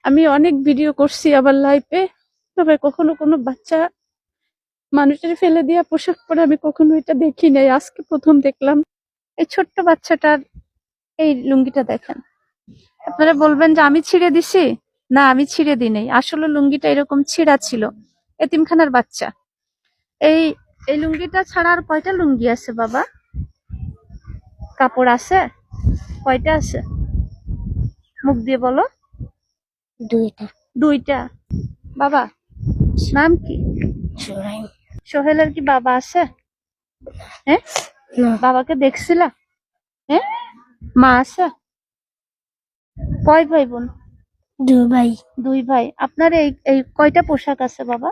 আমি অনেক ভিডিও করছি আবার লাইভে, তবে কখনো কোনো বাচ্চা মানুষের ফেলে দিয়া পোশাক পরে আমি কখনো এটা দেখি নাই, আজকে প্রথম দেখলাম। এই ছোট্ট বাচ্চাটার এই লুঙ্গিটা দেখেন। আপনারা বলবেন যে আমি ছিঁড়ে দিছি, না আমি ছিঁড়ে দিই নাই, আসলে লুঙ্গিটা এরকম ছিঁড়া ছিল। এতিমখানার বাচ্চা। এই এই লুঙ্গিটা ছাড়া আর কয়টা লুঙ্গি আছে বাবা? কাপড় আছে কয়টা আছে? মুখ দিয়ে বলো। দুইটা। দুইটা। বাবা নাম কি? সোহাইল। সোহেলের কি বাবা আছে? হ্যাঁ, না। বাবাকে দেখছিলা? হ্যাঁ, মা আছে? কয় ভাই বোন? দুই ভাই। দুই ভাই। আপনার এই এই কয়টা পোশাক আছে বাবা?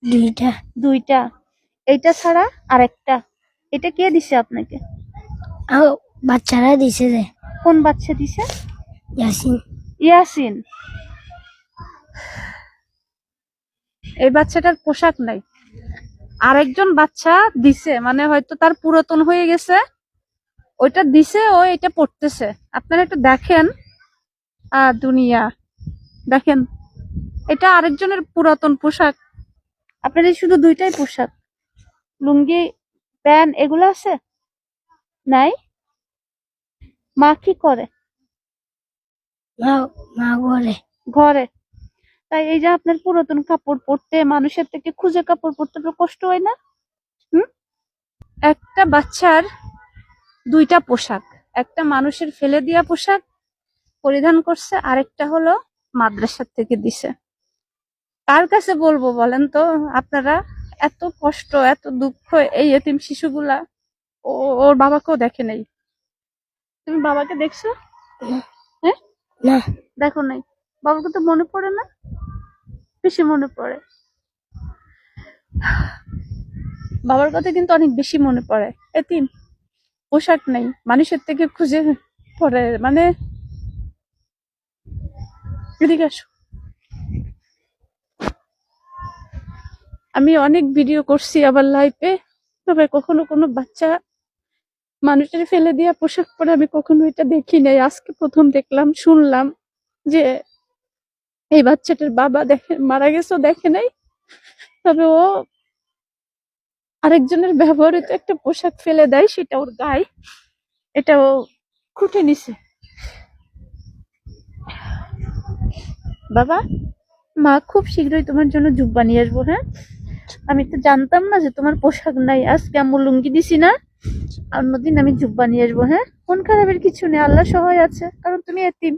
দুইটা। দুইটা। এইটা ছাড়া আরেকটা। এটা কে দিছে আপনাকে? আর বাচ্চারা দিছে যে কোন বাচ্চা দিছে? ইয়াসিন। ইয়াসিন। এই বাচ্চাটার পোশাক নাই, আরেকজন বাচ্চা দিছে, মানে হয়তো তার পুরাতন হয়ে গেছে, ওইটা দিছে, ও এটা পড়তেছে। আপনারা একটু দেখেন। দুনিয়া দেখেন, এটা আরেকজনের পুরাতন পোশাক। আপনাদের শুধু দুইটাই পোশাক, লুঙ্গি প্যান্ট এগুলো আছে নাই? মা কি করে? মা মা ঘরে। ঘরে। তাই এই যে আপনার পুরাতন কাপড় পরতে, মানুষের থেকে খুঁজে কাপড় পরতে আপনার কষ্ট হয় না? হুম। একটা বাচ্চার দুইটা পোশাক, একটা মানুষের ফেলে দেওয়া পোশাক পরিধান করছে, আরেকটা হলো মাদ্রাসার থেকে দিছে। কার কাছে বলবো বলেন তো আপনারা? এত কষ্ট, এত দুঃখ এই এতিম শিশুগুলা। ওর বাবাকেও দেখে নাই। তুমি বাবাকে দেখছো? হ্যাঁ, না। দেখো নাই। বাবাকে তো মনে পড়ে না? বেশি মনে পড়ে। বাবার কথা কিন্তু অনেক বেশি মনে পড়ে। এতিম, পোশাক নেই, মানুষের থেকে খুঁজে পড়ে, মানে এদিকে আসো। আমি অনেক ভিডিও করছি আবার লাইভে, তবে কখনো কোনো বাচ্চা মানুষের ফেলে দেওয়া পোশাক পরে আমি কখনো এটা দেখি নাই, আজকে প্রথম দেখলাম, শুনলাম যে এই বাচ্চাটার বাবা দেখে মারা গেছে, দেখে নাই, তবে ও আরেকজনের ব্যবহৃত একটা পোশাক ফেলে দেয়, সেটা ওর গায়ে, এটা ও খুঁটে নিছে। বাবা, মা খুব শীঘ্রই তোমার জন্য জুব্বা নিয়ে আসবো। হ্যাঁ, আমি তো জানতাম না যে তোমার পোশাক নাই, আজকে আম্মু লুঙ্গি দিছি না, অন্যদিন আমি জুব্বা নিয়ে আসবো। হ্যাঁ, মন খারাপের কিছু নেই, আল্লাহ সহায় আছে, কারণ তুমি এতিম।